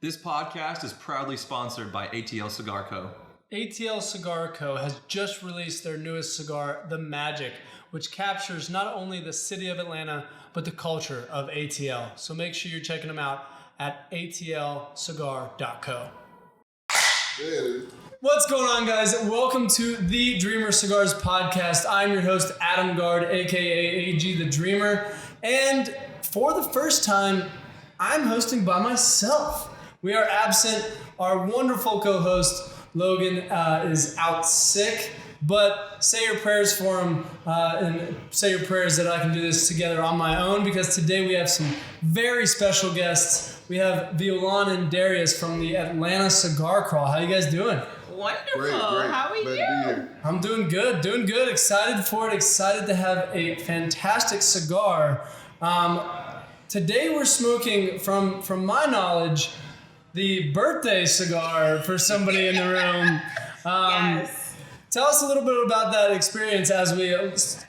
This podcast is proudly sponsored by ATL Cigar Co. ATL Cigar Co. has just released their newest cigar, The Magic, which captures not only the city of Atlanta, but the culture of ATL. So make sure you're checking them out at atlcigar.co. What's going on, guys? Welcome to the Dreamer Cigars podcast. I'm your host, Adam Guard, aka AG the Dreamer. And for the first time, I'm hosting by myself. We are absent. Our wonderful co-host, Logan, is out sick. But say your prayers for him and say your prayers that I can do this together on my own, because today we have some very special guests. We have Violaine and Darius from the Atlanta Cigar Crawl. How you guys doing? Wonderful. Great. How are you? I'm doing good. Excited for it. Excited to have a fantastic cigar. Today we're smoking, from my knowledge, the birthday cigar for somebody in the room. Yes. Tell us a little bit about that experience as we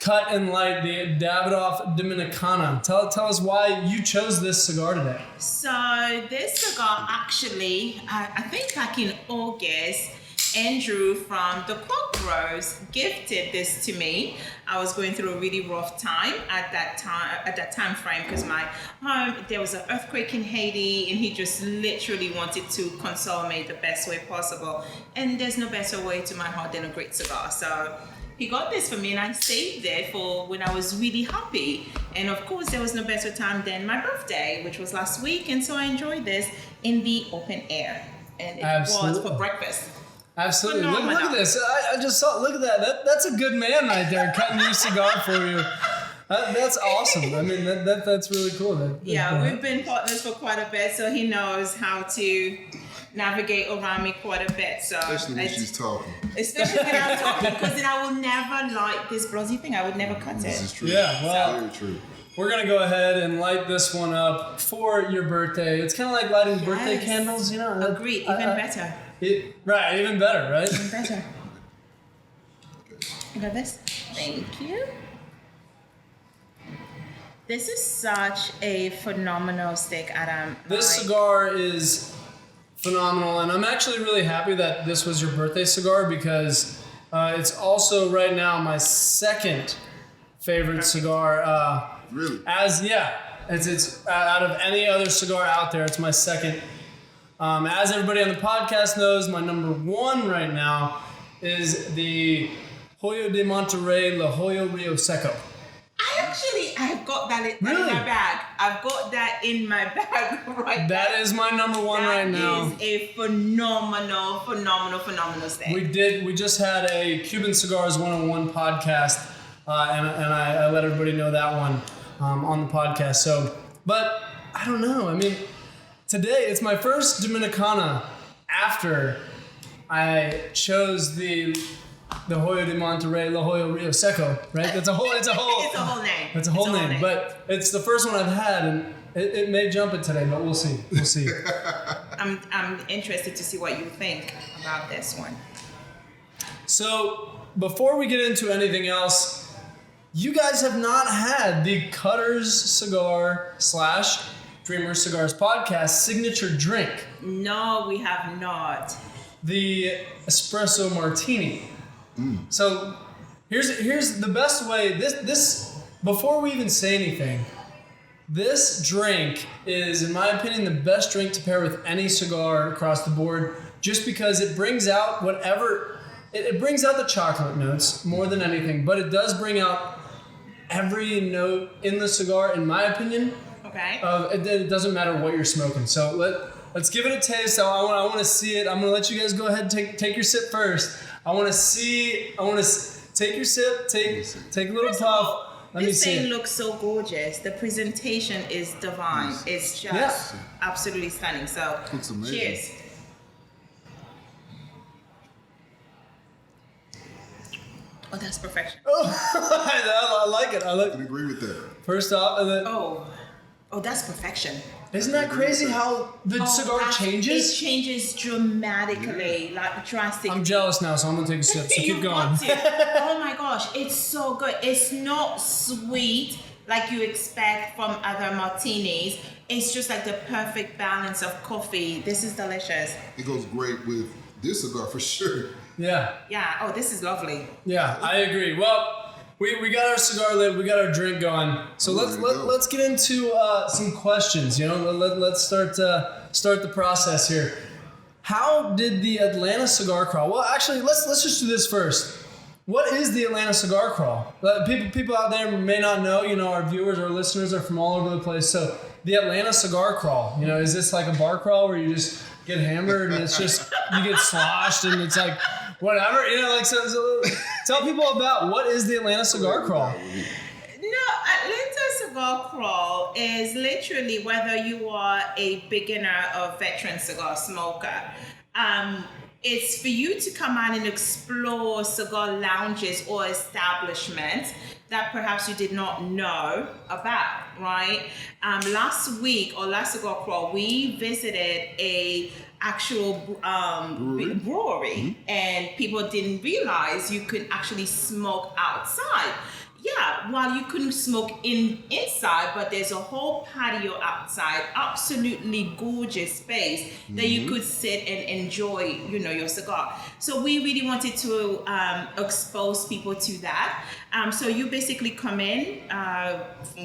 cut and light the Davidoff Dominicana. Tell us why you chose this cigar today. So this cigar actually, I think back in August, Andrew from the Clock Bros gifted this to me. I was going through a really rough time at that time frame, because my home, there was an earthquake in Haiti, and he just literally wanted to console me the best way possible. And there's no better way to my heart than a great cigar. So he got this for me, and I saved it for when I was really happy. And of course, there was no better time than my birthday, which was last week. And so I enjoyed this in the open air, and it was for breakfast. Absolutely. Look at this. I just saw, look at that. That's a good man right there cutting your cigar for you. That's awesome. I mean, that's really cool. We've been partners for quite a bit, so he knows how to navigate around me quite a bit. So especially when she's talking. Especially when I'm talking, because then I will never light this bloody thing. I would never cut it. This is true. Yeah, well, very true. We're going to go ahead and light this one up for your birthday. It's kind of like lighting birthday candles, you know? Agreed. Even better. Right, even better, right? Even better. You got this? Thank you. This is such a phenomenal stick, Adam. This cigar is phenomenal, and I'm actually really happy that this was your birthday cigar, because it's also right now my second favorite cigar. Really? It's out of any other cigar out there, it's my second. As everybody on the podcast knows, my number one right now is the Joyo de Monterrey La Jolla Rio Seco. I've got that in my bag. I've got that in my bag right now. That is my number one right now. That is a phenomenal stick. We just had a Cuban Cigars 101 podcast, and I let everybody know that one on the podcast. So, but I don't know. I mean, today it's my first Dominicana after I chose the Joyo de Monterrey La Jolla Rio Seco, right? It's a whole name. It's a whole name. But it's the first one I've had, and it may jump it today, but we'll see. I'm interested to see what you think about this one. So before we get into anything else, you guys have not had the Cutters Cigar / Dreamer Cigars podcast signature drink. No, we have not. The Espresso Martini. So here's the best way. This before we even say anything, this drink is, in my opinion, the best drink to pair with any cigar across the board, just because it brings out whatever it brings out the chocolate notes more than anything, but it does bring out every note in the cigar, in my opinion. Okay. It doesn't matter what you're smoking. So let's give it a taste. I want to see it. I'm gonna let you guys go ahead and take your sip first. I want to take your sip. Take a little puff. Let me see. This thing looks so gorgeous. The presentation is divine. It's just absolutely stunning. So cheers. Oh, that's perfection. Oh, I like it. I can agree with that. First off, and then, Oh, that's perfection. Isn't that crazy how the cigar changes? It changes dramatically, like drastically. I'm jealous now, so I'm gonna take a sip. So keep going. Oh my gosh, it's so good. It's not sweet. like you expect from other martinis. It's just like the perfect balance of coffee. This is delicious. It goes great with this cigar for sure. Yeah. Yeah. Oh, this is lovely. Yeah, I agree. Well, we got our cigar lit, we got our drink going. So let's get into some questions. You know, let's start the process here. How did the Atlanta Cigar Crawl? Well, actually, let's just do this first. What is the Atlanta Cigar Crawl? People out there may not know. You know, our viewers, our listeners are from all over the place. So the Atlanta Cigar Crawl. You know, is this like a bar crawl where you just get hammered and it's just you get sloshed and it's like whatever? You know, like so tell people about what is the Atlanta Cigar Crawl. No, Atlanta Cigar Crawl is literally whether you are a beginner or veteran cigar smoker. It's for you to come out and explore cigar lounges or establishments that perhaps you did not know about, right? Last Cigar Crawl, we visited a actual brewery and people didn't realize you could actually smoke outside. Yeah, while you couldn't smoke inside, but there's a whole patio outside, absolutely gorgeous space that you could sit and enjoy, you know, your cigar. So we really wanted to expose people to that. So you basically come in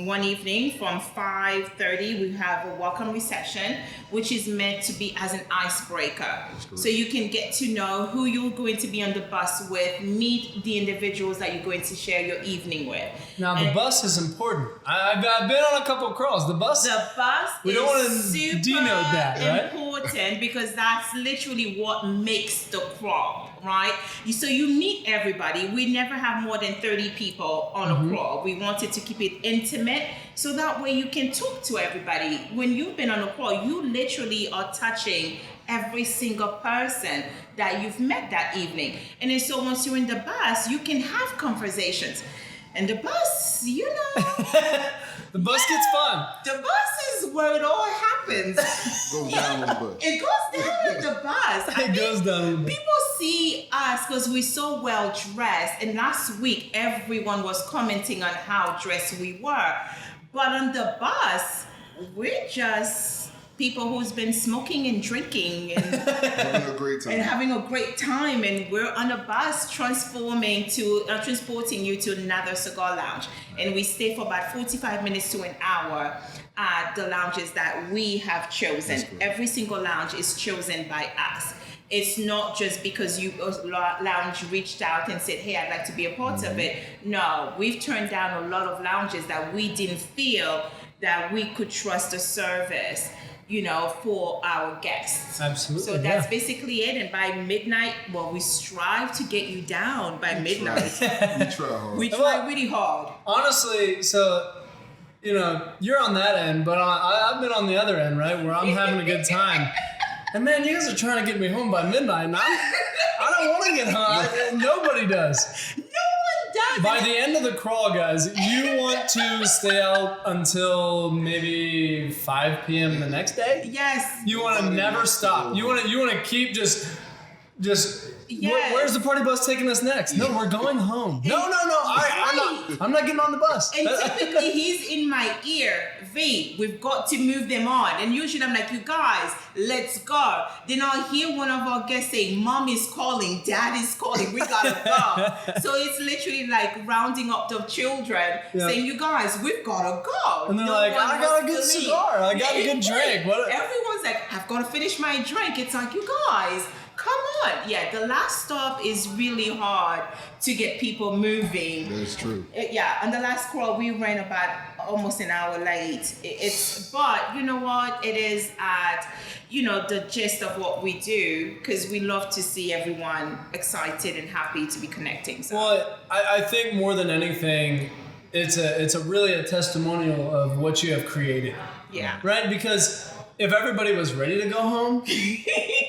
one evening from 5:30. We have a welcome reception, which is meant to be as an icebreaker. So you can get to know who you're going to be on the bus with, meet the individuals that you're going to share your evening with. Now the bus is important. I've been on a couple of crawls. The bus we don't want to super denote that, right? important because that's literally what makes the crawl, right? So you meet everybody. We never have more than 30 people on a crawl. We wanted to keep it intimate so that way you can talk to everybody. When you've been on a crawl, you literally are touching every single person that you've met that evening. And then so once you're in the bus, you can have conversations. And the bus, you know. The bus gets fun. The bus is where it all happens. Goes down on the bus. It goes down with the bus. It goes down. People see us because we're so well dressed. And last week, everyone was commenting on how dressed we were. But on the bus, we're just people who's been smoking and drinking and Having a great time. and having a great time, and we're on a bus transporting you to another cigar lounge, and we stay for about 45 minutes to an hour at the lounges that we have chosen. Every single lounge is chosen by us. It's not just because lounge reached out and said, hey, I'd like to be a part of it. No, we've turned down a lot of lounges that we didn't feel that we could trust the service, you know, for our guests. Absolutely. So that's basically it. And by midnight, well, we strive to get you down by midnight. We try hard. We try really hard. Honestly, so, you know, you're on that end, but I've been on the other end, right? Where I'm having a good time. And man, you guys are trying to get me home by midnight, and I don't want to get home. Nobody does. No one does. By the end of the crawl, guys, you want to stay out until maybe 5 p.m. the next day? Yes. You want to never stop. You want to keep just. Yes. Where's the party bus taking us next? No, we're going home. No. I'm not getting on the bus. And typically he's in my ear, V, we've got to move them on. And usually I'm like, you guys, let's go. Then I'll hear one of our guests say, Mom is calling, Dad is calling, we gotta go. So it's literally like rounding up the children, saying, you guys, we've gotta go. And they're like, I got a good cigar, I got a good drink. What? Everyone's like, I've got to finish my drink. It's like, you guys, come on. Yeah, the last stop is really hard to get people moving. That's true. Yeah, on the last crawl, we ran about almost an hour late. But you know what? It is at, you know, the gist of what we do, because we love to see everyone excited and happy to be connecting. So. Well, I think more than anything, it's a really a testimonial of what you have created. Yeah. Right? Because if everybody was ready to go home,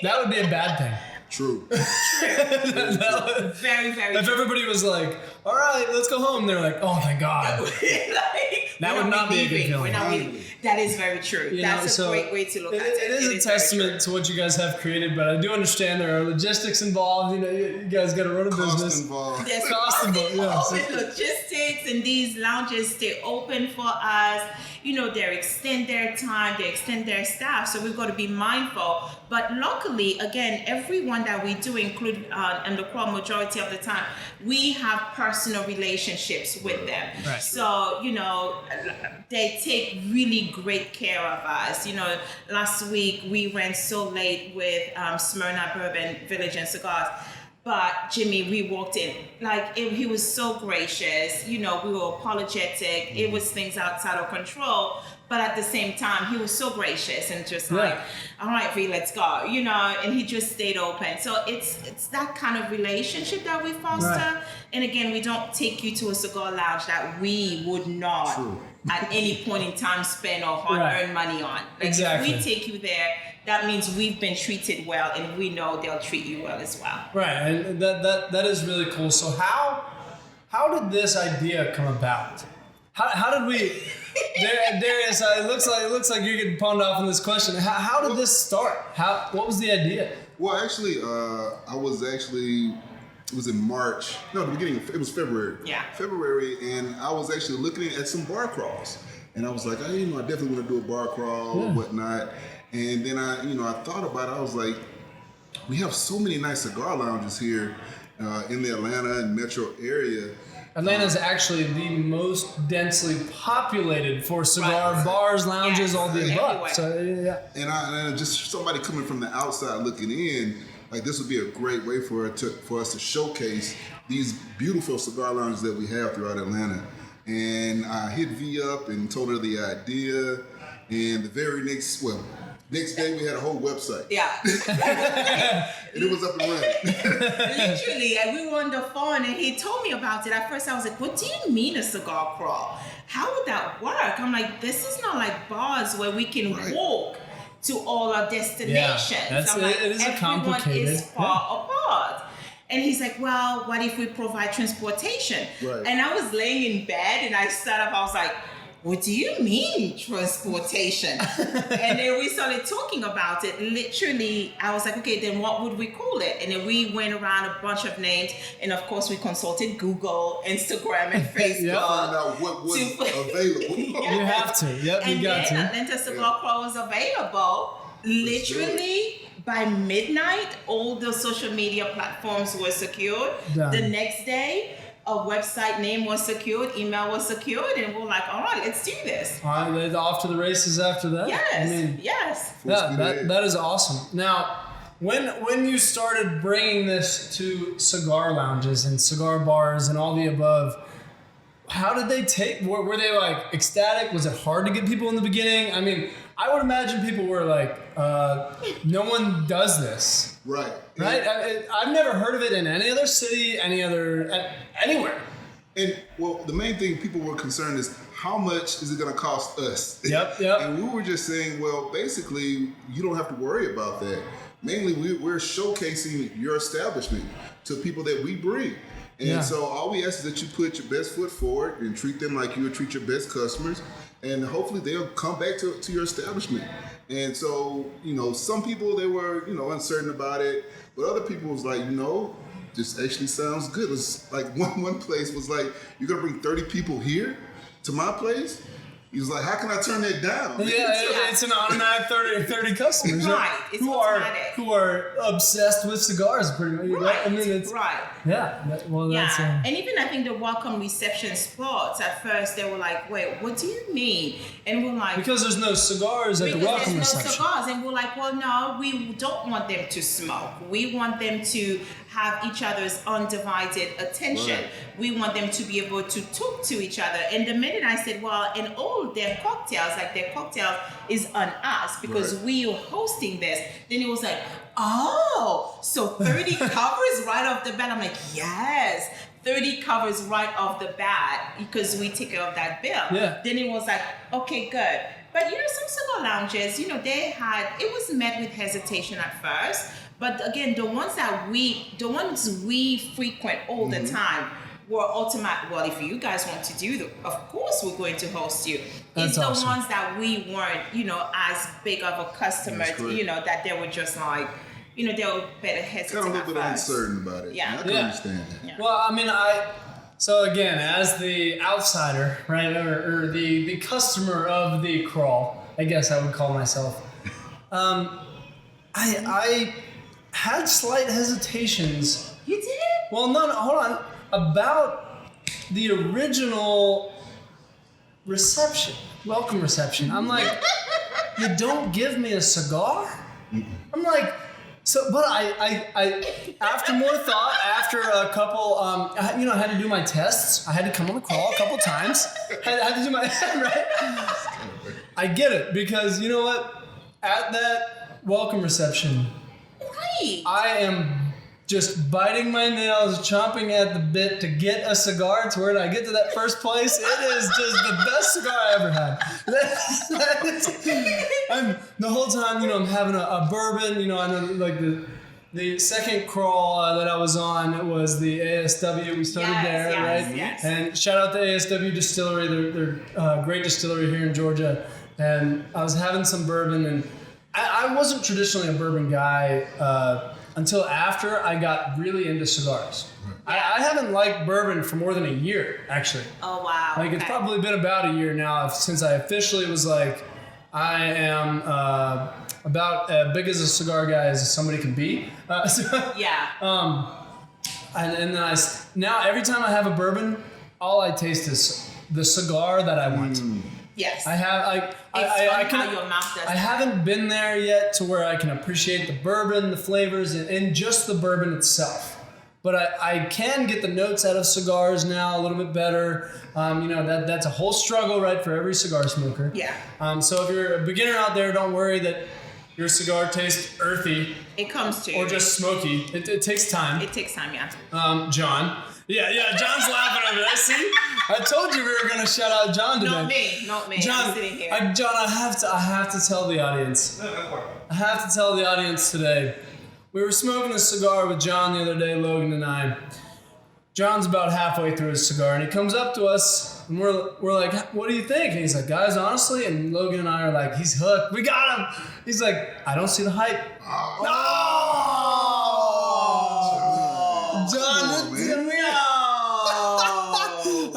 that would be a bad thing. True. Very, very If everybody was like, all right, let's go home, they're like, oh, thank God. like, That We're would not be a good relieving. feeling. We're not relieving. That is very true. You know, That's a so great way to look at it. It is a very testament to what you guys have created, but I do understand there are logistics involved. You know, you guys got to run a Cost business. involved. There's Cost involved, yeah. with logistics, and these lounges stay open for us. You know, they extend their time, they extend their staff, so we've got to be mindful. But luckily, again, everyone that we do include and the crawl majority of the time, we have personal relationships with them. Right. So, you know, they take really great care of us. You know, last week we ran so late with Smyrna Bourbon Village and Cigars. But Jimmy, we walked in, he was so gracious. You know, we were apologetic. It was things outside of control. But at the same time, he was so gracious and just like, all right, V, let's go. You know, and he just stayed open. So it's that kind of relationship that we foster. Right. And again, we don't take you to a cigar lounge that we would not at any point in time spend or earn money on. Like Exactly. if we take you there, that means we've been treated well, and we know they'll treat you well as well. Right, and that is really cool. So how did this idea come about? How did we, Darius? It looks like you're getting pawned off on this question. How did this start? What was the idea? Well, actually, it was in March. No, the beginning. It was February. Yeah. February, and I was actually looking at some bar crawls, and I was like, I definitely want to do a bar crawl or whatnot. And then I thought about it. I was like, we have so many nice cigar lounges here in the Atlanta and metro area. Atlanta is actually the most densely populated for cigar bars, lounges, all the above. Everywhere. So yeah. And just somebody coming from the outside looking in, like this would be a great way for us to showcase these beautiful cigar lounges that we have throughout Atlanta. And I hit V up and told her the idea. And the very next day we had a whole website. Yeah. And it was up and running. Literally, and we were on the phone, and he told me about it. At first, I was like, what do you mean a cigar crawl? How would that work? I'm like, this is not like bars where we can walk to all our destinations. Yeah, I'm like, it is a everyone complicated. is far apart. And he's like, well, what if we provide transportation? Right. And I was laying in bed, and I sat up, I was like, what do you mean transportation? And then we started talking about it. Literally, I was like, okay, then what would we call it? And then we went around a bunch of names. And of course, we consulted Google, Instagram, and Facebook. Find out what was available. You have to. Yep, And you got then to. Atlanta Cigar Crawl was available. Literally, by midnight, all the social media platforms were secured. Done. The next day, a website name was secured, email was secured, and we're like, all right, let's do this. All right, they're off to the races after that. Yes, yes. That is awesome. Now, when you started bringing this to cigar lounges and cigar bars and all the above, how did they take? Were they like ecstatic? Was it hard to get people in the beginning? I mean, I would imagine people were like, no one does this. Right. Right? I've never heard of it in any other city, anywhere. And well, the main thing people were concerned is how much is it going to cost us? Yep. And we were just saying, well, basically, you don't have to worry about that. Mainly, we're showcasing your establishment to people that we bring. And so all we ask is that you put your best foot forward and treat them like you would treat your best customers. And hopefully they'll come back to your establishment. And so, some people, they were, uncertain about it. But other people was like, this actually sounds good. It's like one place was like, you're going to bring 30 people here to my place? He was like, how can I turn that down? It's an automatic 30 customers. Right. It's automatic. Who are obsessed with cigars, pretty much. Right. I mean, it's right. Yeah. That's And even I think the welcome reception spots, at first they were like, wait, what do you mean? And we're like, because there's no cigars at the welcome there's no reception. cigars. And we're like, well, no, we don't want them to smoke. We want them to have each other's undivided attention. Right. We want them to be able to talk to each other. And the minute I said, well, and all their cocktails, is on us because we are hosting this, then it was like, oh, so 30 covers right off the bat. I'm like, yes, 30 covers right off the bat because we take care of that bill. Yeah. Then it was like, okay, good. But some cigar lounges, it was met with hesitation at first. But again, the ones we frequent all the time, were automatic. Well, if you guys want to do of course we're going to host you. That's it's the awesome. ones that we weren't, as big of a customer, that they were just like, they were better hesitant. Kind of a little bit uncertain about it. Yeah. I can understand that. Yeah. Well, I mean, so again, as the outsider, right, or the customer of the crawl, I guess I would call myself. I had slight hesitations. You did? Well, no, hold on. About the original welcome reception. I'm like, you don't give me a cigar? I'm like, but I after more thought, after a couple, I had to do my tests. I had to come on the crawl a couple times. Had to do my, right? I get it, because you know what? At that welcome reception, Right. I am just biting my nails, chomping at the bit to get a cigar to where I get to that first place. It is just the best cigar I ever had. The whole time, I'm having a bourbon. I know, like the second crawl that I was on, it was the ASW. We started there, right? Yes. And shout out to ASW Distillery. They're a great distillery here in Georgia. And I was having some bourbon, and I wasn't traditionally a bourbon guy until after I got really into cigars. I haven't liked bourbon for more than a year, actually. Oh, wow. Like, it's probably been about a year now since I officially was like, I am about as big as a cigar guy as somebody can be. Yeah. And then now every time I have a bourbon, all I taste is the cigar that I want. Yes. I have how your mouth does I that. haven't been there yet to where I can appreciate the bourbon, the flavors, and just the bourbon itself. But I can get the notes out of cigars now a little bit better. That's a whole struggle, right, for every cigar smoker. Yeah. So if you're a beginner out there, don't worry that your cigar tastes earthy It comes to you. or just smoky. It takes time. It takes time, yeah. John. Yeah, John's laughing over there. See? I told you we were going to shout out John today. Not me. John, I'm sitting here. John, I have to tell the audience. I have to tell the audience today. We were smoking a cigar with John the other day, Logan and I. John's about halfway through his cigar, and he comes up to us, and we're like, "What do you think?" And he's like, "Guys, honestly," and Logan and I are like, "He's hooked. We got him." He's like, "I don't see the hype." No! John, man.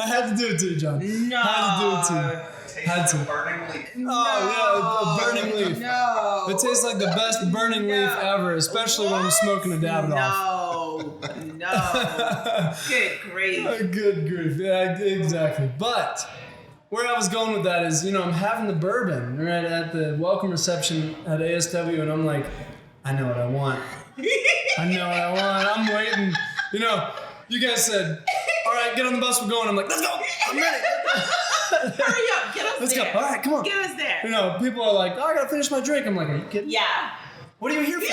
I had to do it too, John. No. Had to do it too. Had to. Burning leaf. Oh, yeah, a burning leaf. No. It tastes like the best burning leaf ever, especially when I'm smoking a dab it off. No. Good grief. Good grief. Yeah, exactly. But where I was going with that is, I'm having the bourbon right at the welcome reception at ASW, and I'm like, I know what I want. I'm waiting. You guys said, all right, get on the bus, we're going. I'm like, let's go. I'm ready. Hurry up. Get us Let's there. go. All right, come on. Get us there. People are like, I gotta finish my drink. I'm like, are you kidding? Yeah. What are you here for?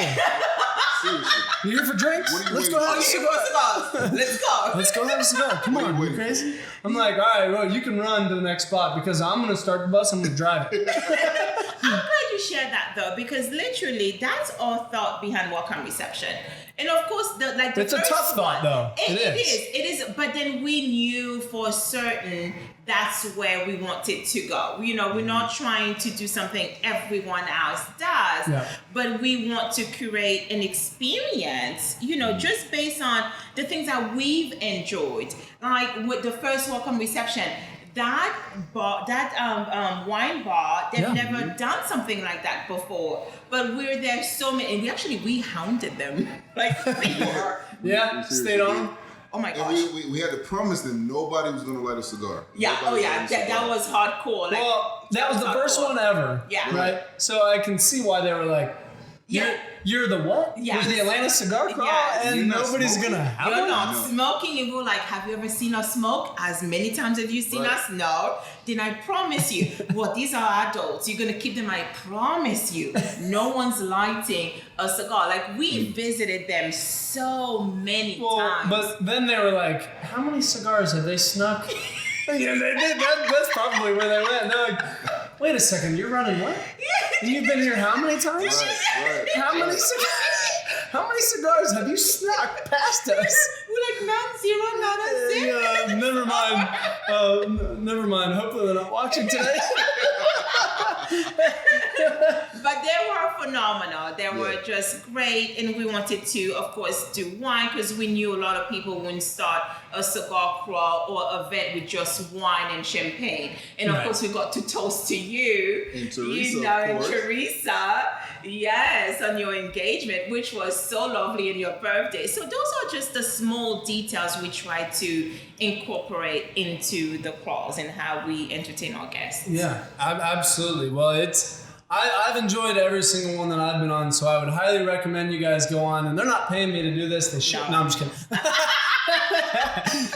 Seriously. You here for drinks? What are you Let's waiting go have a for? cigar. Let's go. Let's go have a cigar. Come What are on, you you waiting crazy? I'm like, all right, well, you can run to the next spot because I'm going to start the bus. I'm going to drive it. I'm glad you shared that though, because literally that's our thought behind welcome reception. And of course, It's a first tough thought, one, though. It is. But then we knew for certain that's where we wanted to go. We're not trying to do something everyone else does, but we want to create an experience, just based on the things that we've enjoyed. Like with the first welcome reception, that bar, wine bar, they've never done something like that before. But we're there so many, and we hounded them. Like they were. Yeah, stayed on. Oh my And gosh. we had to promise them nobody was going to light a cigar. Yeah. Nobody Oh yeah. light a cigar. That was hardcore. Well, that was the first one ever. Yeah. Right? So I can see why they were like, You're the what? Yes. You're the Atlanta Cigar Crawl, Yes. and You're not nobody's smoking? going to have You're one? not No. smoking. You go like, have you ever seen us smoke? As many times have you seen Right. us? No. Then I promise you, these are adults. You're gonna keep them. I promise you, no one's lighting a cigar. Like we visited them so many times. But then they were like, how many cigars have they snuck? Yeah, they did. That's probably where they went. They're like, wait a second, you're running what? And you've been here how many times? Right. How many cigars have you snuck past us? We're like, non-zero, not a zero. Yeah, never mind. Never mind. Hopefully they're not watching today. But they were phenomenal. They were just great. And we wanted to, of course, do wine because we knew a lot of people wouldn't start a cigar crawl or event with just wine and champagne. And of course, we got to toast to you. And Teresa, and Teresa. Yes, on your engagement, which was so lovely in your birthday. So those are just the small details we try to incorporate into the crawls and how we entertain our guests. Yeah, absolutely. Well, I've enjoyed every single one that I've been on, so I would highly recommend you guys go on. And they're not paying me to do this. They should. No, I'm just kidding.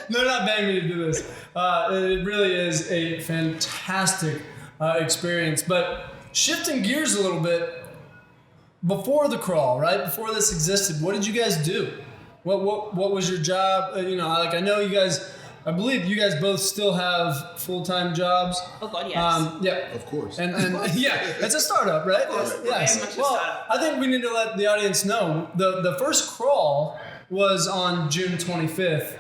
They're not paying me to do this. It really is a fantastic experience. But shifting gears a little bit, before the crawl, right? Before this existed, what did you guys do? What was your job? I know you guys. I believe you guys both still have full-time jobs. Oh God, yes. Yeah, Of course. and yeah, it's a startup, right? Yes. Very much a Well, startup. I think we need to let the audience know the first crawl was on June 25th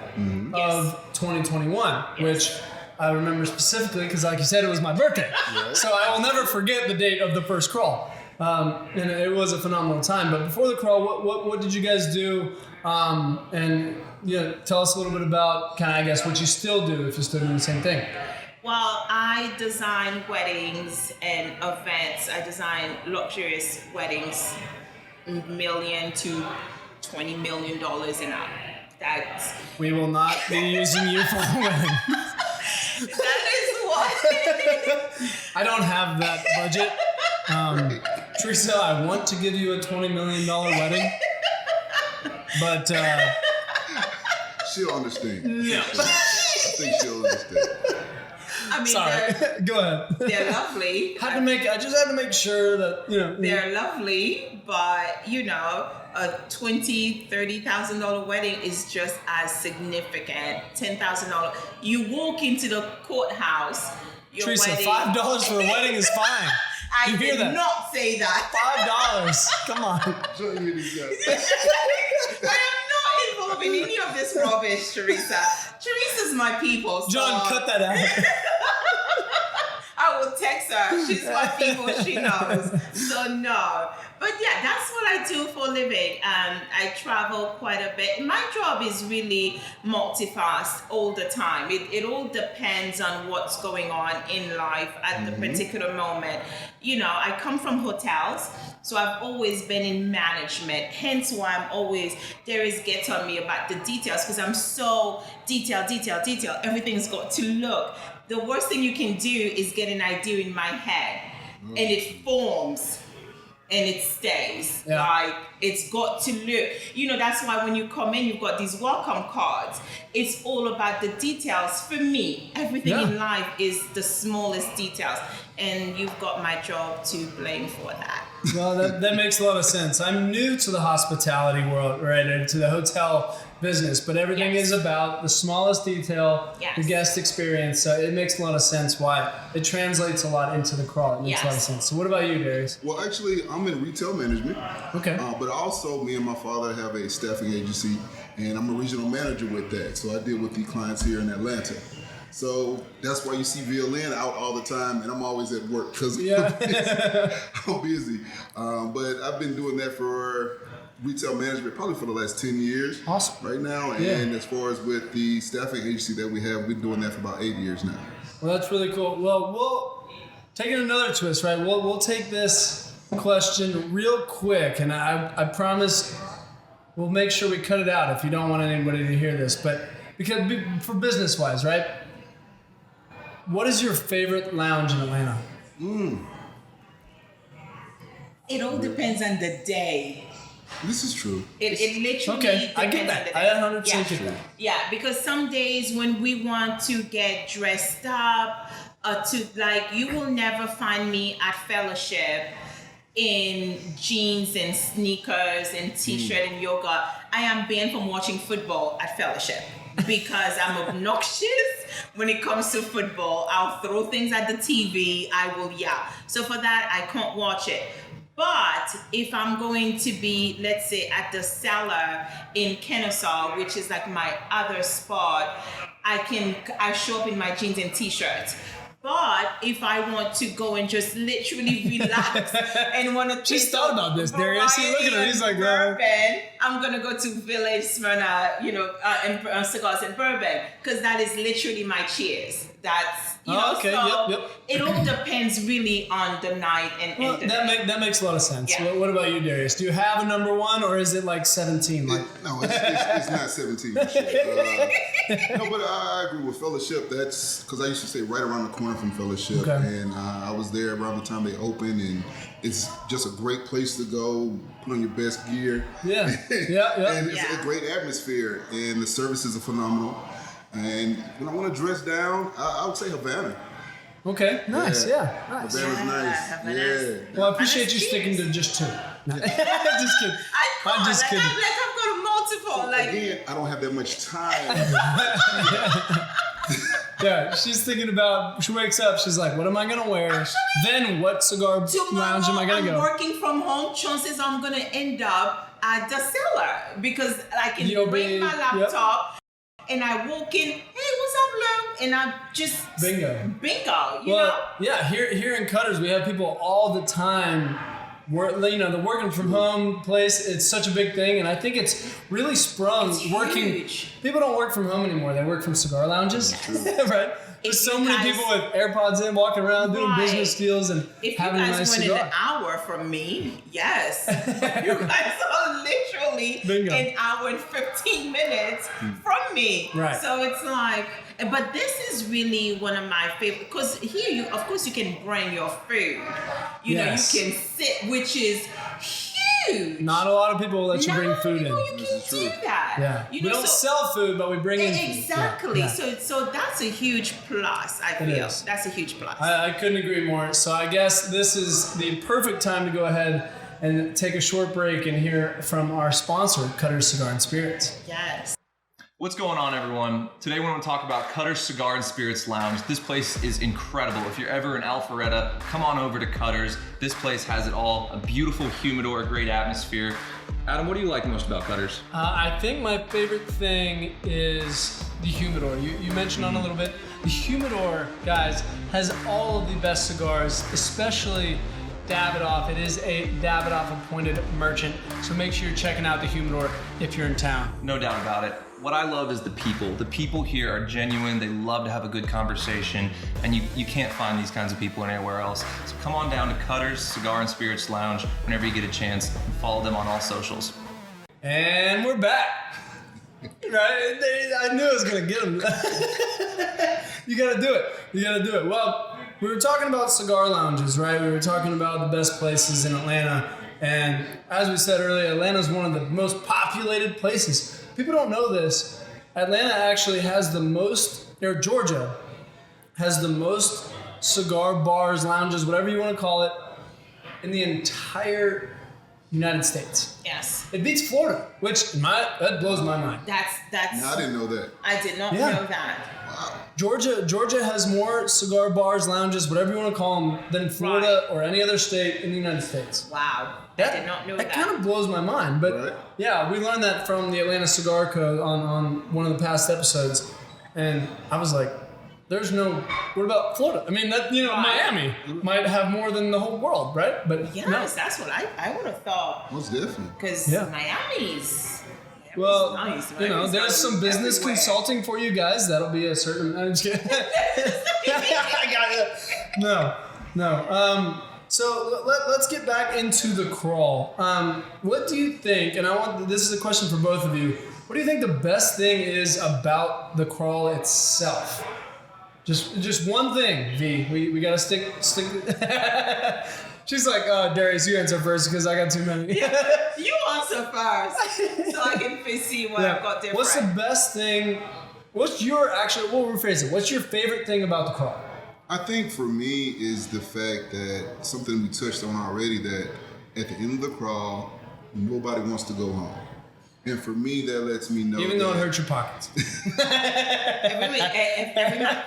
of 2021, which I remember specifically because, like you said, it was my birthday. Right. So I will never forget the date of the first crawl. And it was a phenomenal time. But before the crawl, what did you guys do? And tell us a little bit about kind of, I guess, what you still do if you're still doing the same thing. Well, I design weddings and events. I design luxurious weddings, $1 million to $20 million and up. That's We will not be using you for the wedding. that is what. I don't have that budget. Teresa, I want to give you a $20 million wedding, but She'll understand. No. I think she'll understand. I mean, sorry. Go ahead. they're lovely. I just had to make sure that They're lovely, but a $20,000-$30,000 wedding is just as significant. $10,000. You walk into the courthout. Your Teresa, wedding. $5 for a wedding is fine. I You hear did that? not say that. $5. Come on. Show me these guys. I am not involved in any of this rubbish, Teresa. Teresa's my people. So John, cut that out. I will text her. She's my people. She knows. So no. But yeah, that's what I do for a living. I travel quite a bit. My job is really multifaceted all the time. It all depends on what's going on in life at the particular moment. I come from hotels. So I've always been in management, hence why I'm always, Darius gets on me about the details because I'm so detail. Everything's got to look. The worst thing you can do is get an idea in my head and it forms and it stays. Yeah. Like it's got to look. That's why when you come in, you've got these welcome cards. It's all about the details. For me, everything in life is the smallest details. And you've got my job to blame for that. Well, that makes a lot of sense. I'm new to the hospitality world, right, and to the hotel business, but everything is about the smallest detail, the guest experience. So it makes a lot of sense why it translates a lot into the crawl. It makes a lot of sense. So what about you, Darius? Well, actually, I'm in retail management. Okay. But also, me and my father have a staffing agency, and I'm a regional manager with that. So I deal with the clients here in Atlanta. So that's why you see Violaine out all the time, and I'm always at work because I'm busy. But I've been doing that for retail management probably for the last 10 years. Awesome. Right now. And as far as with the staffing agency that we have, we've been doing that for about 8 years now. Well, that's really cool. Well, we'll take it another twist, right? We'll take this question real quick, and I promise we'll make sure we cut it out if you don't want anybody to hear this. But because for business-wise, right? What is your favorite lounge in Atlanta? It all depends on the day. This is true. It literally Okay, I get depends that. on the day. I 100% get that. Yeah, because some days when we want to get dressed up, you will never find me at Fellowship in jeans and sneakers and t-shirt and yoga. I am banned from watching football at Fellowship because I'm obnoxious when it comes to football. I'll throw things at the TV. I will yell. So for that, I can't watch it. But if I'm going to be, let's say, at the cellar in Kennesaw, which is like my other spot, I show up in my jeans and t-shirts. But if I want to go and just literally relax and want to She's thought about this, Darius. See, look at her. He's like, bourbon, I'm gonna go to Village, Smyrna, and Cigars and Bourbon, because that is literally my cheers. That's okay. So yep. it all depends really on the night Well, that makes a lot of sense. Yeah. What about you, Darius? Do you have a number one, or is it like 17? No, it's not 17 for sure. No, but I agree with Fellowship. That's because I used to stay right around the corner from Fellowship, and I was there around the time they opened, and it's just a great place to go. Put on your best gear. Yeah. And it's a great atmosphere, and the services are phenomenal. And when I want to dress down, I would say Havana. Okay, nice. Yeah, nice. Havana's nice. Havana's Yeah. Well, I appreciate you sticking to just two. Just kidding. I'm just kidding. I've got multiple. Again, I don't have that much time. Yeah, she's thinking about, she wakes up, she's like, what am I going to wear? Then what cigar lounge am I going to go? I'm working from home. Chances I'm going to end up at the cellar because I can bring my laptop and I walk in, hey, what's up, Lou? And I just... Bingo. You know? Yeah, here in Cutters, we have people all the time. The working from home place, it's such a big thing, and I think it's really sprung. It's working. huge. People don't work from home anymore; they work from cigar lounges, right? There's so many people with AirPods in, walking around doing business deals and having a nice cigar. If you guys went an hour from me, yes, you guys are literally an hour and 15 minutes from me. Right. So it's like, but this is really one of my favorite, because here of course you can bring your food. You know, you can sit, which is huge. Not a lot of people let you bring food in. You can do that. Yeah. We don't sell food, but we bring in food. Exactly. Yeah. So that's a huge plus, I feel. That's a huge plus. I couldn't agree more. So I guess this is the perfect time to go ahead and take a short break and hear from our sponsor, Cutter's Cigar and Spirits. Yes. What's going on, everyone? Today we want to talk about Cutter's Cigar and Spirits Lounge. This place is incredible. If you're ever in Alpharetta, come on over to Cutter's. This place has it all. A beautiful humidor, a great atmosphere. Adam, what do you like most about Cutter's? I think my favorite thing is the humidor. You mentioned on a little bit. The humidor, guys, has all of the best cigars, especially Davidoff. It is a Davidoff appointed merchant, so make sure you're checking out the humidor if you're in town. No doubt about it. What I love is the people. The people here are genuine. They love to have a good conversation, and you can't find these kinds of people anywhere else. So come on down to Cutter's Cigar and Spirits Lounge whenever you get a chance, and follow them on all socials. And we're back. Right? I knew I was gonna get him. You gotta do it. Well, we were talking about cigar lounges, right? We were talking about the best places in Atlanta, and as we said earlier, Atlanta is one of the most populated places. People don't know this. Atlanta actually has Georgia has the most cigar bars, lounges, whatever you want to call it, in the entire United States. Yes. It beats Florida, which that blows my mind. That's. No, I didn't know that. I did not know that. Wow. Georgia has more cigar bars, lounges, whatever you want to call them, than Florida or any other state in the United States. Wow. I did not know that. That kind of blows my mind. But yeah, we learned that from the Atlanta Cigar Code on one of the past episodes. And I was like, what about Florida? I mean, Miami might have more than the whole world, right? But yes, that's what I would have thought. Most definitely. Because Miami's nice. There's some business consulting for you guys. That'll be a certain. I'm just kidding. I got it. No. So let's get back into the crawl. What do you think? And this is a question for both of you. What do you think the best thing is about the crawl itself? Just one thing, V. We gotta stick. She's like, Darius, you answer first because I got too many. You answer first, so I can see what I've got different. What's the best thing? We'll rephrase it. What's your favorite thing about the crawl? I think for me is the fact that something we touched on already, that at the end of the crawl, nobody wants to go home. And for me, that lets me know. Even though it hurts your pockets. every month.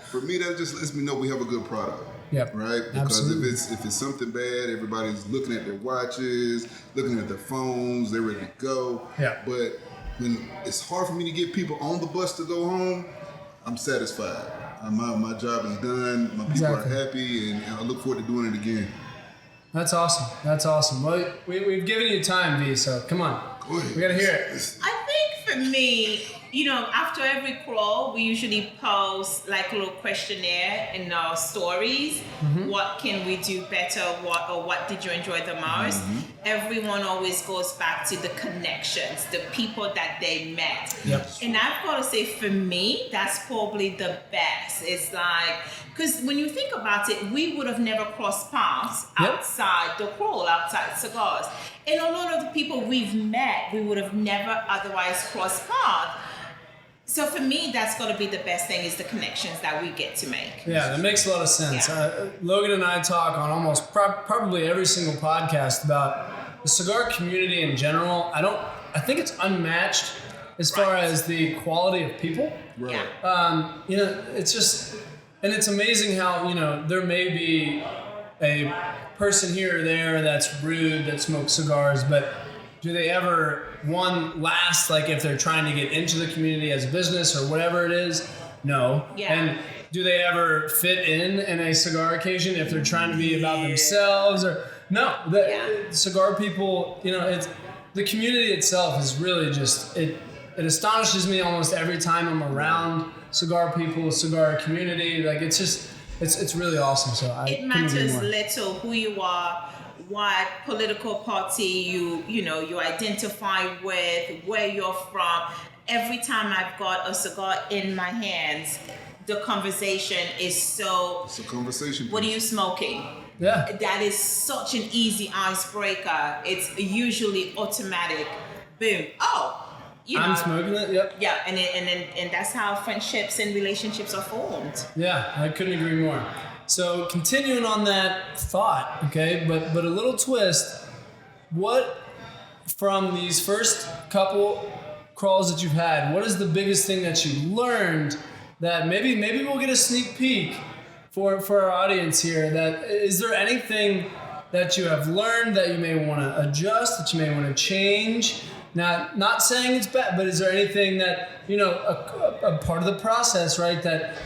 For me, that just lets me know we have a good product. Yep. Right? Because Absolutely. if it's something bad, everybody's looking at their watches, looking at their phones, they're ready to go. Yeah. But when it's hard for me to get people on the bus to go home, I'm satisfied. My job is done. My people are happy, and I look forward to doing it again. That's awesome. That's awesome. Well, we've given you time, V, so come on. Go ahead. We got to hear it. I think for me, after every crawl, we usually post like a little questionnaire in our stories. Mm-hmm. What can we do better? What did you enjoy the most? Mm-hmm. Everyone always goes back to the connections, the people that they met. Yep. And I've got to say, for me, that's probably the best. It's like, because when you think about it, we would have never crossed paths outside the crawl, outside Cigars. And a lot of the people we've met, we would have never otherwise crossed paths. So for me, that's got to be the best thing, is the connections that we get to make. Yeah, that makes a lot of sense. Yeah. Logan and I talk on almost probably every single podcast about the cigar community in general. I think it's unmatched as far as the quality of people. Right. Yeah. It's just, and it's amazing how, there may be a person here or there that's rude, that smokes cigars, but do they ever, last, like if they're trying to get into the community as a business or whatever it is? No. Yeah. And do they ever fit in a cigar occasion if they're trying to be about themselves? Or no. Cigar people, it's the community itself is really just, it astonishes me almost every time I'm around cigar people, cigar community. Like it's just, it's really awesome. So it matters little who you are, what political party you identify with, where you're from. Every time I've got a cigar in my hands, the conversation is so. It's a conversation. What are you smoking? Yeah. That is such an easy icebreaker. It's usually automatic. Boom. Oh. I'm smoking it. Yep. Yeah, and that's how friendships and relationships are formed. Yeah, I couldn't agree more. So continuing on that thought, okay, but a little twist. What from these first couple crawls that you've had? What is the biggest thing that you learned that maybe we'll get a sneak peek for our audience here? That is there anything that you have learned that you may want to adjust, that you may want to change? Not saying it's bad, but is there anything that, a part of the process, right, that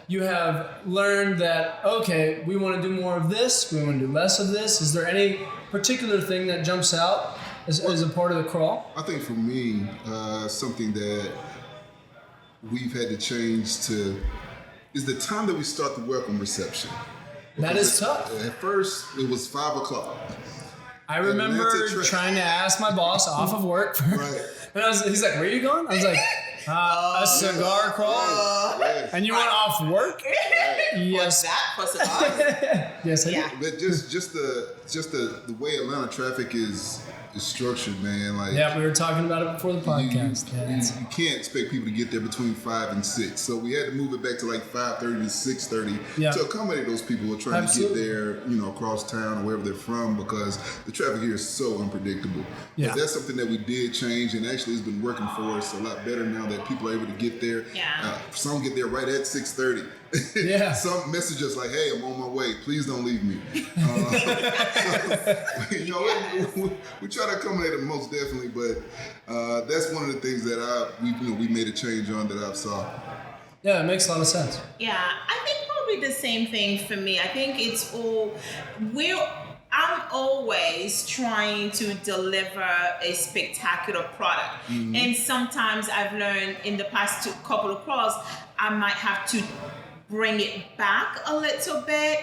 you have learned that, okay, we want to do more of this, we want to do less of this? Is there any particular thing that jumps out as a part of the crawl? I think for me, something that we've had to change is the time that we start the welcome reception. That is tough. At first, it was 5 o'clock. I remember trying to ask my boss off of work. Right. And he's like, where are you going? I was like, a cigar crawl? Yes. And you went off work? Yes. That for cigars. Yes, I did. But just the way Atlanta traffic is structured, man. Like, Yeah, we were talking about it before the podcast. You can't expect people to get there between 5 and 6. So we had to move it back to like 5:30 to 6:30 to accommodate those people who are trying to get there, across town or wherever they're from, because the traffic here is so unpredictable. Yeah. But that's something that we did change, and actually it's been working for us a lot better now that people are able to get there. Yeah. Some get there right at 6:30. Yeah. Some message us like, "Hey, I'm on my way. Please don't leave me." We try to accommodate them most definitely, but that's one of the things that we made a change on that I've saw. Yeah, it makes a lot of sense. Yeah, I think probably the same thing for me. I think it's all I'm always trying to deliver a spectacular product. Mm-hmm. And sometimes I've learned in the past couple of crawls, I might have to bring it back a little bit,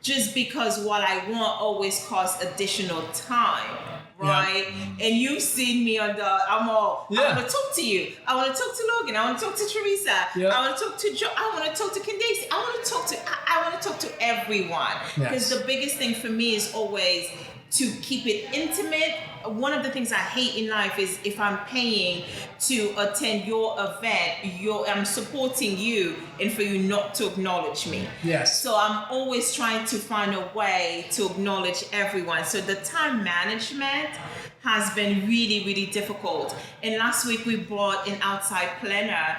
just because what I want always costs additional time, right? Yeah. And you've seen me I want to talk to you. I want to talk to Logan. I want to talk to Teresa. Yeah. I want to talk to Joe. I want to talk to Candace. I want to talk to everyone. Because the biggest thing for me is always to keep it intimate. One of the things I hate in life is if I'm paying to attend your event, I'm supporting you, and for you not to acknowledge me. Yes. So I'm always trying to find a way to acknowledge everyone. So the time management has been really, really difficult. And last week we brought an outside planner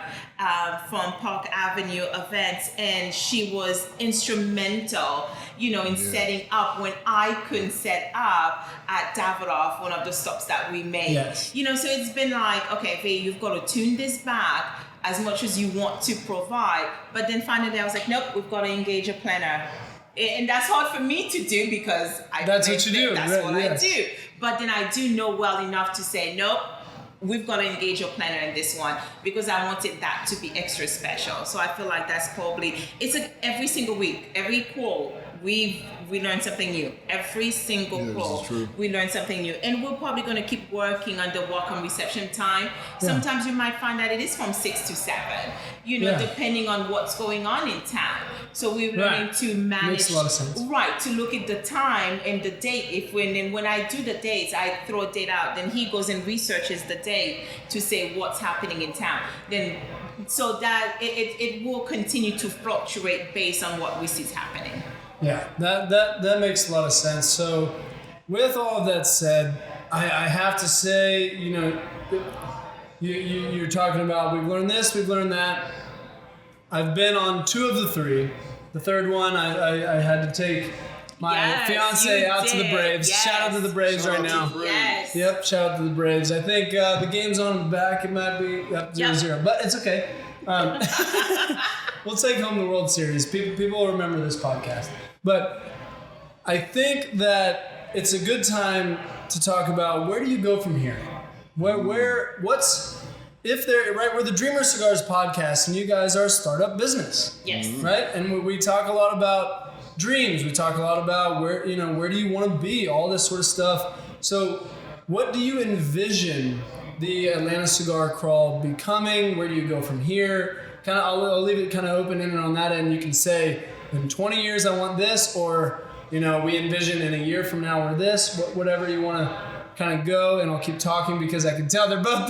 from Park Avenue events, and she was instrumental, in setting up when I couldn't set up at Davidoff, one of the stops that we made. Yes. So it's been like, okay, Faye, you've got to tune this back as much as you want to provide. But then finally I was like, nope, we've got to engage a planner. And that's hard for me to do because that's what you do. That's right, what yes. I do. But then I do know well enough to say, nope, we've got to engage your planner in this one because I wanted that to be extra special. So I feel like that's probably, it's like every single week, every call, we learn something new. Every single call, we learn something new. And we're probably going to keep working on the welcome reception time. Sometimes you might find that it is from 6 to 7, depending on what's going on in town. So we're learning to manage. Makes a lot of sense. Right, to look at the time and the date. When I do the dates, I throw a date out. Then he goes and researches the date to say what's happening in town. Then, so that it will continue to fluctuate based on what we see is happening. Yeah, that makes a lot of sense. So, with all of that said, I have to say, you're talking about we've learned this, we've learned that. I've been on 2 of the 3. The third one, I had to take my fiance out to the Braves. Yes. Shout out to the Braves right now. Yes. Yep, shout out to the Braves. I think the game's on in the back. It might be up 0-0, but it's okay. We'll take home the World Series. People will remember this podcast. But I think that it's a good time to talk about where do you go from here? We're the Dreamer Cigars podcast, and you guys are a startup business. Yes. Right? And we talk a lot about dreams. We talk a lot about where do you want to be, all this sort of stuff. So what do you envision the Atlanta Cigar Crawl becoming? Where do you go from here? I'll leave it kind of open-ended on that end. You can say, in 20 years I want this, or we envision in a year from now we're this, whatever you want to kind of go, and I'll keep talking because I can tell they're both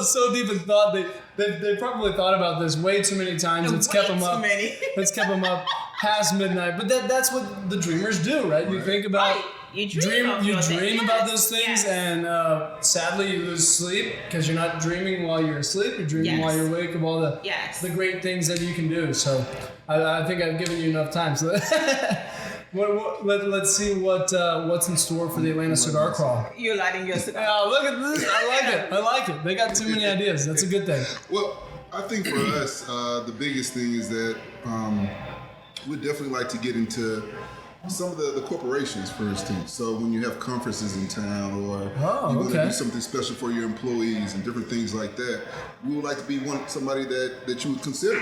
so deep in thought. They probably thought about this way too many times. It's kept them up. It's kept them up past midnight. But that's what the dreamers do, right? You think about. Right. You dream about those things, and sadly you lose sleep because you're not dreaming while you're asleep. You're dreaming while you're awake of all the great things that you can do. So I think I've given you enough time. So let's see what's in store for the Atlanta Cigar Crawl. You're lighting your cigar. Oh, look at this! I like it. They got too many ideas. That's a good thing. Well, I think for us, the biggest thing is that we'd definitely like to get into some of the corporations, for instance. So when you have conferences in town, or you want to do something special for your employees and different things like that, we would like to be somebody that you would consider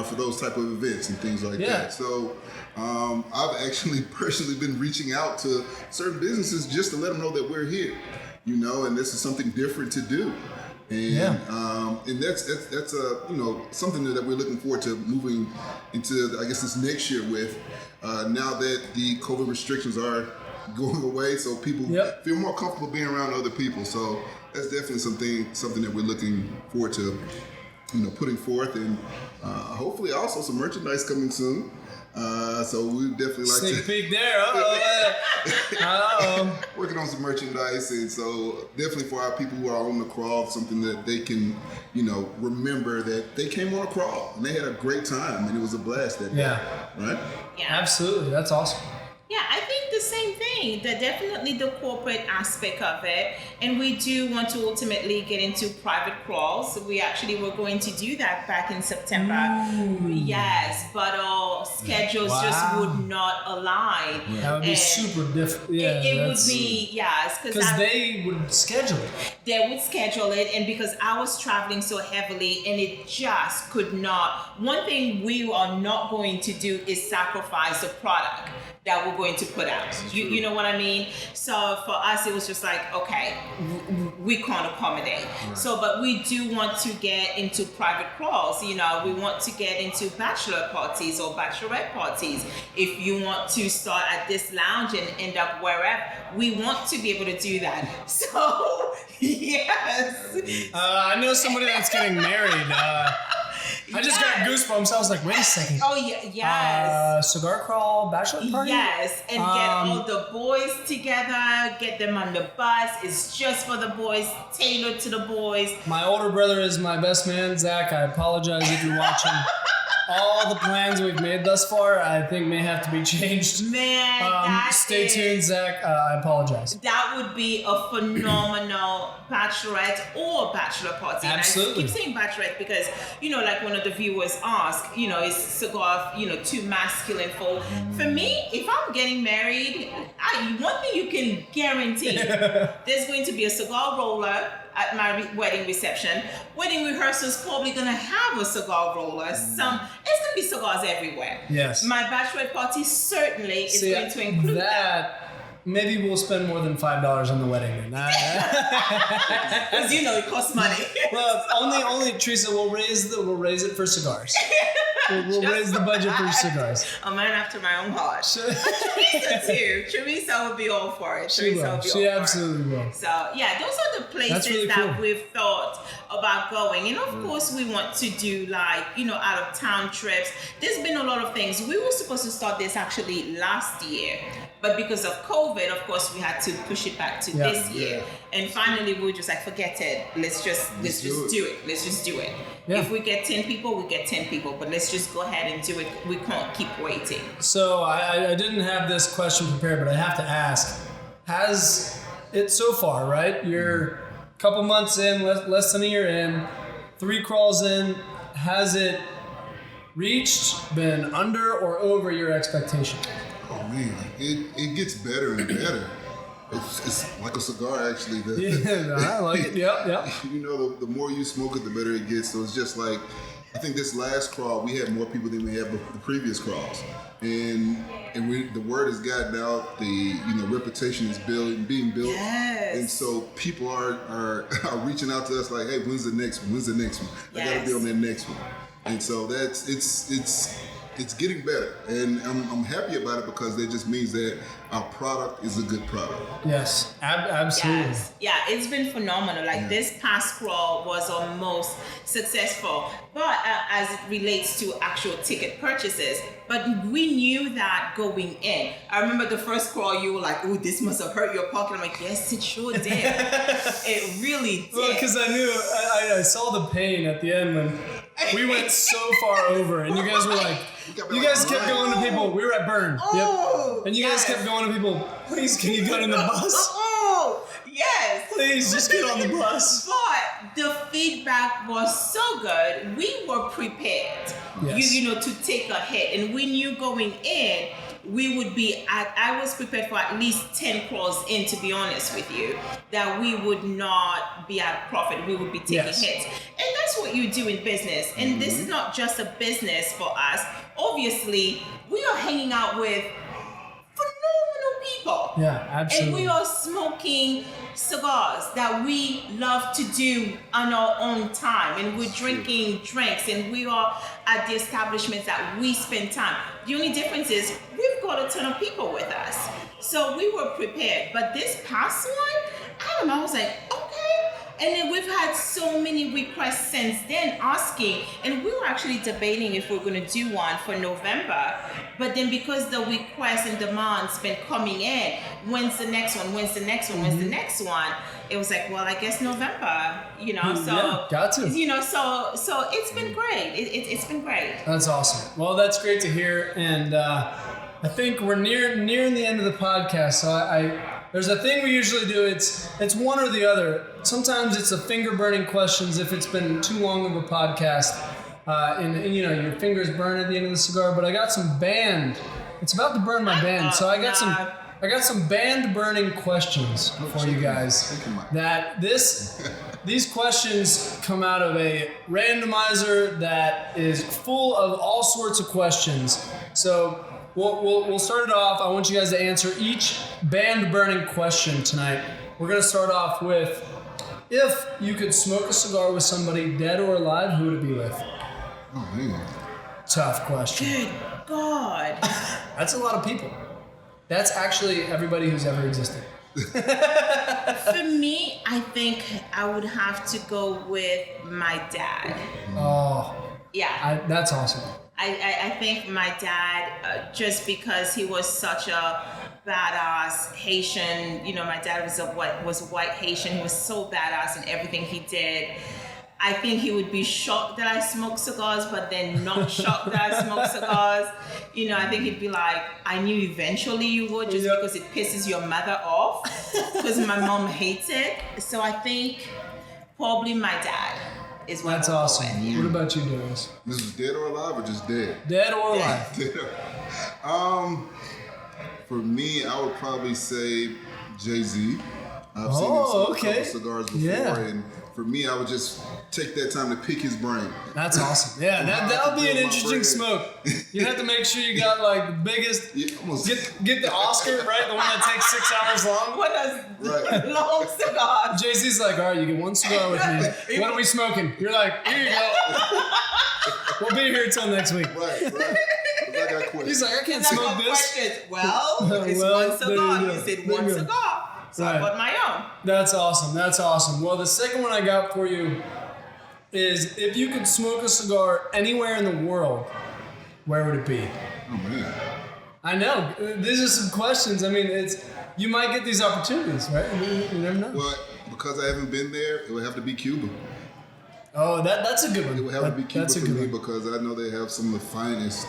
for those type of events and things like that. So I've actually personally been reaching out to certain businesses just to let them know that we're here, and this is something different to do. And and that's something that we're looking forward to moving into, I guess, this next year with. Now that the COVID restrictions are going away, so people feel more comfortable being around other people. So that's definitely something that we're looking forward to, putting forth, and hopefully also some merchandise coming soon. So we definitely like sneak peek there. Working on some merchandise, and so definitely for our people who are on the crawl, something that they can, remember that they came on a crawl and they had a great time and it was a blast that day. Right? Yeah. Absolutely. That's awesome. Yeah, I think the same thing. Definitely the corporate aspect of it. And we do want to ultimately get into private crawls. We actually were going to do that back in September. Ooh. Yes, but our schedules just would not align. That would be super difficult. Yeah, it would be, yes. Because they would schedule it. They would schedule it, and because I was traveling so heavily and it just could not. One thing we are not going to do is sacrifice the product that we're going to put out. You know what I mean? So for us, it was just like, okay, we can't accommodate. Right. So, but we do want to get into private crawls. We want to get into bachelor parties or bachelorette parties. If you want to start at this lounge and end up wherever, we want to be able to do that. So, yes. I know somebody that's getting married. I just got goosebumps. I was like, wait a second. Oh yeah, yes. Cigar Crawl bachelor party? Yes, and get all the boys together, get them on the bus. It's just for the boys, tailored to the boys. My older brother is my best man, Zach. I apologize if you're watching. All the plans we've made thus far, I think, may have to be changed. Man, stay tuned, Zach. I apologize. That would be a phenomenal bachelorette or bachelor party. Absolutely. And I keep saying bachelorette because, like one of the viewers asked, is cigar, too masculine for? For me, if I'm getting married, one thing you can guarantee, there's going to be a cigar roller at my wedding reception. Wedding rehearsal is probably gonna have a cigar roller. It's gonna be cigars everywhere. Yes. My bachelorette party certainly is going to include that. Maybe we'll spend more than $5 on the wedding. Because it costs money. Well, only Teresa will raise it for cigars. We'll raise the budget for cigars. A man after my own heart. Teresa too. Teresa will be all for it. She absolutely will. So yeah, those are the places really that cool. we've thought about going. And of course we want to do out of town trips. There's been a lot of things. We were supposed to start this actually last year. But because of COVID, of course, we had to push it back to this year. And finally, we were just like, forget it. Let's just do it. Let's just do it. Yeah. If we get 10 people, we get 10 people. But let's just go ahead and do it. We can't keep waiting. So I didn't have this question prepared, but I have to ask. Has it so far, right? You're a couple months in, less than a year in, 3 crawls in. Has it reached, been under or over your expectation? Oh man, it gets better and better. It's like a cigar, actually. I like it. Yep. The more you smoke it, the better it gets. So it's just like, I think this last crawl, we had more people than we had the previous crawls, and the word has gotten out. The reputation is being built, and so people are reaching out to us like, hey, when's the next one? I gotta be on that next one, and so it's getting better, and I'm happy about it because that just means that our product is a good product. Yes, absolutely. Yes. Yeah, it's been phenomenal. This past crawl was our most successful, but as it relates to actual ticket purchases. But we knew that going in. I remember the first crawl, you were like, "Oh, this must have hurt your pocket." I'm like, "Yes, it sure did. It really did." Well, because I knew I saw the pain at the end when we went so far over, and you guys were like, you guys kept going to people. We were at Burn. Oh, and you guys kept going to people. Please, can you get in the bus? Oh, yes. Please, just get on the bus. But the feedback was so good. We were prepared, yes. to take a hit, and we knew going in we would be I was prepared for at least 10 crawls in, to be honest with you, that we would not be at profit. We would be taking hits. And that's what you do in business. And this is not just a business for us. Obviously, we are hanging out with phenomenal people. Yeah, absolutely. And we are smoking cigars that we love to do on our own time, and we're drinking drinks, and we are at the establishments that we spend time. The only difference is we've got a ton of people with us, so we were prepared. But this past one, I was like, okay. And then we've had so many requests since then asking, and we were actually debating if we're going to do one for November. But then because the requests and demands been coming in, when's the next one? When's the next one? When's the next one? It was like, well, I guess November, So yeah, got to. So it's been great. It's been great. That's awesome. Well, that's great to hear, and I think we're nearing the end of the podcast. So there's a thing we usually do. It's one or the other. Sometimes it's a finger burning questions if it's been too long of a podcast, and your fingers burn at the end of the cigar. But I got some band. It's about to burn my band, so I got some band burning questions for you guys. That these questions come out of a randomizer that is full of all sorts of questions. So we'll start it off. I want you guys to answer each band burning question tonight. We're gonna start off with, if you could smoke a cigar with somebody dead or alive, who would it be with? Oh man. Tough question. Good God. That's a lot of people. That's actually everybody who's ever existed. For me, I think I would have to go with my dad. Oh, Yeah. That's awesome. I think my dad, just because he was such a badass Haitian, my dad was white Haitian. He was so badass in everything he did. I think he would be shocked that I smoke cigars, but then not shocked that I smoke cigars. I think he'd be like, I knew eventually you would, just because it pisses your mother off, because my mom hates it. So I think probably my dad is what. That's awesome. What about you, Darius? This is dead or alive or just dead? Dead or alive? Dead. For me, I would probably say Jay-Z. I've seen him smoke a couple cigars before, and for me, I would just take that time to pick his brain. That's awesome. Yeah, that would be an interesting smoke. You have to make sure you got like the biggest. Get the Oscar, right? The one that takes 6 hours long. What a long cigar. Jay-Z's like, all right, you get one cigar with me. What are we smoking? You're like, here you go. We'll be here till next week. Right. I got questions. He's like, I can't smoke this. Well, it's one cigar. You said one cigar. So I bought my own. That's awesome. Well, the second one I got for you is, if you could smoke a cigar anywhere in the world, where would it be? Oh, man. I know. These are some questions. I mean, you might get these opportunities, right? You never know. Well, because I haven't been there, it would have to be Cuba. Oh, that's a good one. It would have to be Cuba that's for me because I know they have some of the finest,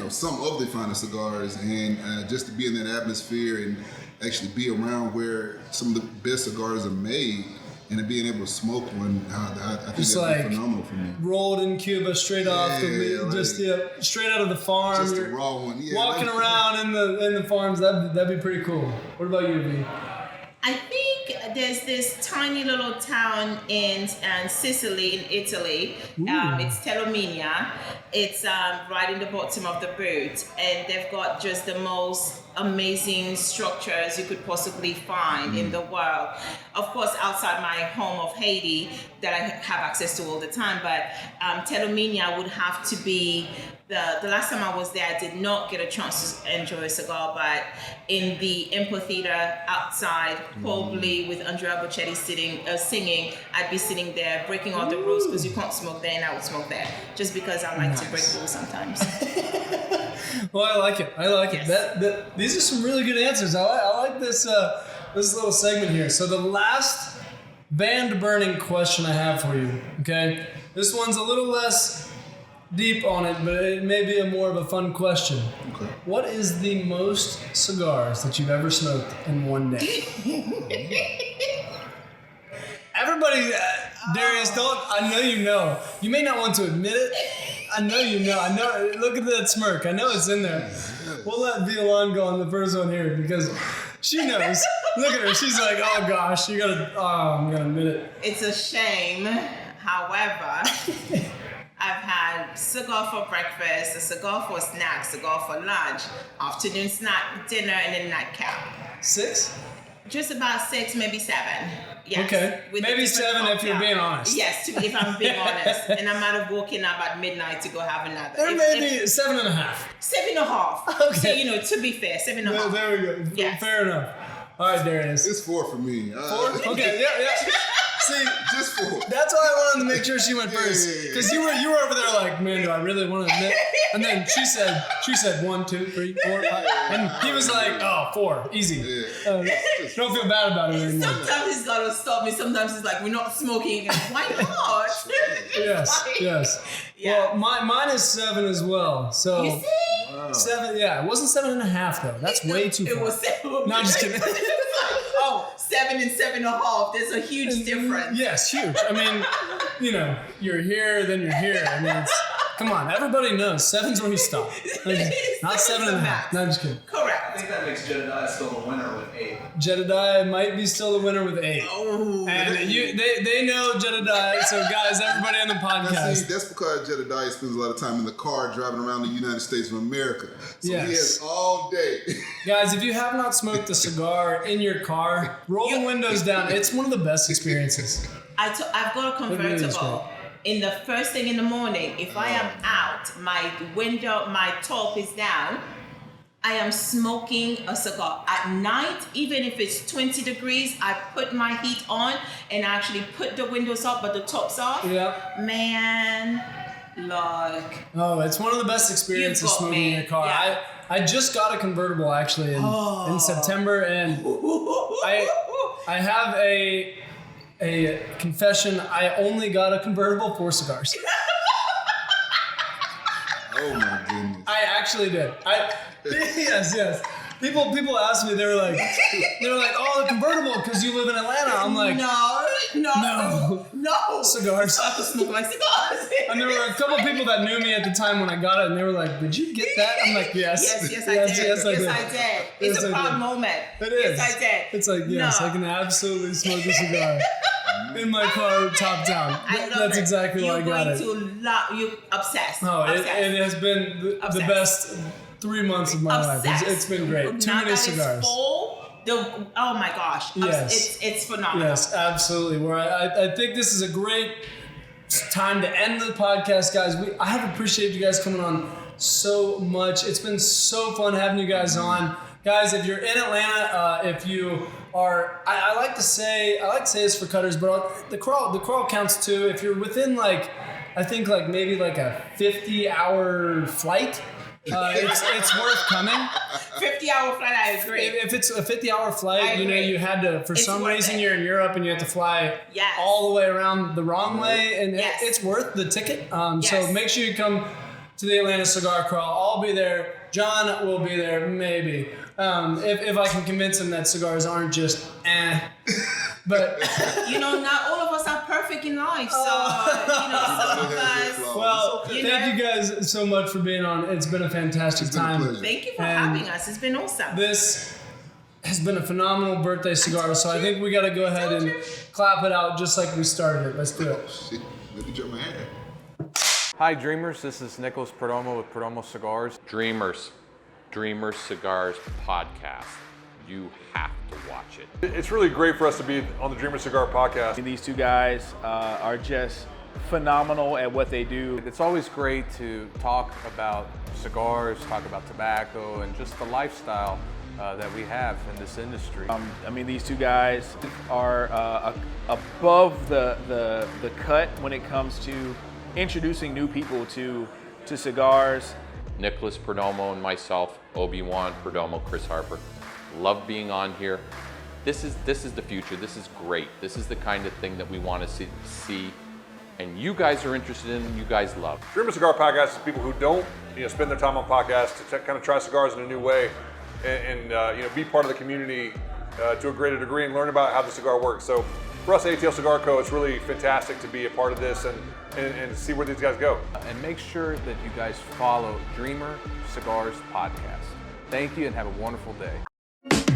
some of the finest cigars, and just to be in that atmosphere and actually be around where some of the best cigars are made and being able to smoke one, I think just that'd like be phenomenal for me. Rolled in Cuba, straight off straight out of the farm. Just You're a raw one. Yeah, walking around in the farms. That'd be pretty cool. What about you, V? I think there's this tiny little town in Sicily, in Italy. It's Taormina. It's right in the bottom of the boot, and they've got just the most amazing structures you could possibly find in the world. Of course, outside my home of Haiti, that I have access to all the time, but Taormina would have to be the last time I was there. I did not get a chance to enjoy a cigar, but in the amphitheater outside, probably with Andrea Bocelli singing, I'd be sitting there breaking all the rules, because you can't smoke there, and I would smoke there, just because I like to break rules sometimes. Well, I like it. Yes. These are some really good answers. I like this little segment here. So the last band burning question I have for you, okay? This one's a little less deep on it, but it may be more of a fun question. Okay. What is the most cigars that you've ever smoked in one day? Everybody, Darius, I know you know. You may not want to admit it. I know you know. I know. Look at that smirk. I know it's in there. We'll let Violaine go on the first one here because she knows. Look at her. She's like, oh gosh, I'm gonna admit it. It's a shame. However, I've had cigar for breakfast, a cigar for snack, cigar for lunch, afternoon snack, dinner, and then nightcap. 6? Just about 6, maybe 7. Yes. Okay. Maybe 7 if you're being honest. Yes, if I'm being honest. And I might have woken up at midnight to go have another. There may be 7.5. 7.5. Okay. So, to be fair, 7.5. There we go. Yes. Fair enough. All right, Darius. It's 4 for me. 4? Okay, yeah. See, just 4. That's why I wanted to make sure she went first, because you were over there like, man, do I really want to admit? And then she said 1, 2, 3, 4, 5, and he was like, oh, 4, easy. Yeah. Don't feel bad about it anymore. Sometimes he's got to stop me. Sometimes he's like, we're not smoking. And why not? Yes. Yeah. Well, mine is 7 as well. So You see? Wow. 7. Yeah, it wasn't 7.5 though. That's way too far. It was 7. No, I'm just kidding. 7 and 7.5. There's a huge difference. Yes, huge. I mean, you're here, then you're here. I mean, come on, everybody knows 7's when you stop. Not 7.5. No, I'm just kidding. Correct. I think that makes Jedediah still the winner with 8. Jedediah might be still the winner with 8. Oh. And they know Jedediah, so guys, everybody on the podcast. See, that's because Jedediah spends a lot of time in the car driving around the United States of America. So Yes. he has all day. Guys, if you have not smoked a cigar in your car, roll the windows down. It's one of the best experiences. I've got a really is convertible. In the first thing in the morning, if I am out, my top is down, I am smoking a cigar. At night, even if it's 20 degrees, I put my heat on and I actually put the windows up, but the top's off. Yeah. Man, Like, Oh, it's one of the best experiences You've got smoking me. in a car. Yeah. I just got a convertible actually in September, and I have a confession. I only got a convertible for cigars. Oh my goodness. I actually did. Yes. People ask me, they were like, oh, the convertible because you live in Atlanta. I'm like, no. Cigars. So I could smoke my cigars. And there were a couple people that knew me at the time when I got it, and they were like, "Did you get that?" I'm like, "Yes, Yes, I did. yes, I did." It's Yes, a I proud did. moment. It is. Yes, I did. It's like, yes, No. I can absolutely smoke a cigar in my car, top down. I love That's it. exactly why I got it. You're going to love, you obsessed. Oh, it obsessed. has been the Obsessed. best 3 months of my life. Obsessed. It's been great. Too Now many that cigars. It's full, oh my gosh. Yes. It's phenomenal. Yes, absolutely. Where I think this is a great time to end the podcast, guys. I have appreciated you guys coming on so much. It's been so fun having you guys on. Guys, if you're in Atlanta, if you are, I like to say this for cutters, but the crawl counts too. If you're within I think maybe a 50-hour flight, it's worth coming. 50-hour flight, I agree. If it's a 50-hour flight, I agree. you had to, for It's some worth reason it. you're in Europe and you have to fly Yes. all the way around the wrong way, and Yes. it's worth the ticket. So Yes. make sure you come to the Atlanta Cigar Crawl. I'll be there. John will be there, maybe. If I can convince him that cigars aren't just But not all of us are perfect in life. So, some of us. well, You thank you guys so much for being on. It's been a fantastic It's been a time. pleasure. Thank you for And having us. It's been awesome. This has been a phenomenal birthday cigar, so I think we got to go ahead and clap it out just like we started it. Let's do it. Shit, let me jump my hand. Hi Dreamers, this is Nicholas Perdomo with Perdomo Cigars. Dreamers Cigars podcast. You have to watch it. It's really great for us to be on the Dreamer Cigar podcast. These two guys are just phenomenal at what they do. It's always great to talk about cigars, talk about tobacco, and just the lifestyle that we have in this industry. These two guys are above the cut when it comes to introducing new people to cigars. Nicholas Perdomo and myself, Obi-Wan Perdomo, Chris Harper. Love being on here. This is the future. This is great. This is the kind of thing that we want to see, and you guys are interested in, you guys love. Dreamer Cigar podcast is people who don't spend their time on podcasts to kind of try cigars in a new way and be part of the community to a greater degree and learn about how the cigar works. So for us at ATL Cigar Co, it's really fantastic to be a part of this and see where these guys go. And make sure that you guys follow Dreamer Cigars podcast. Thank you and have a wonderful day.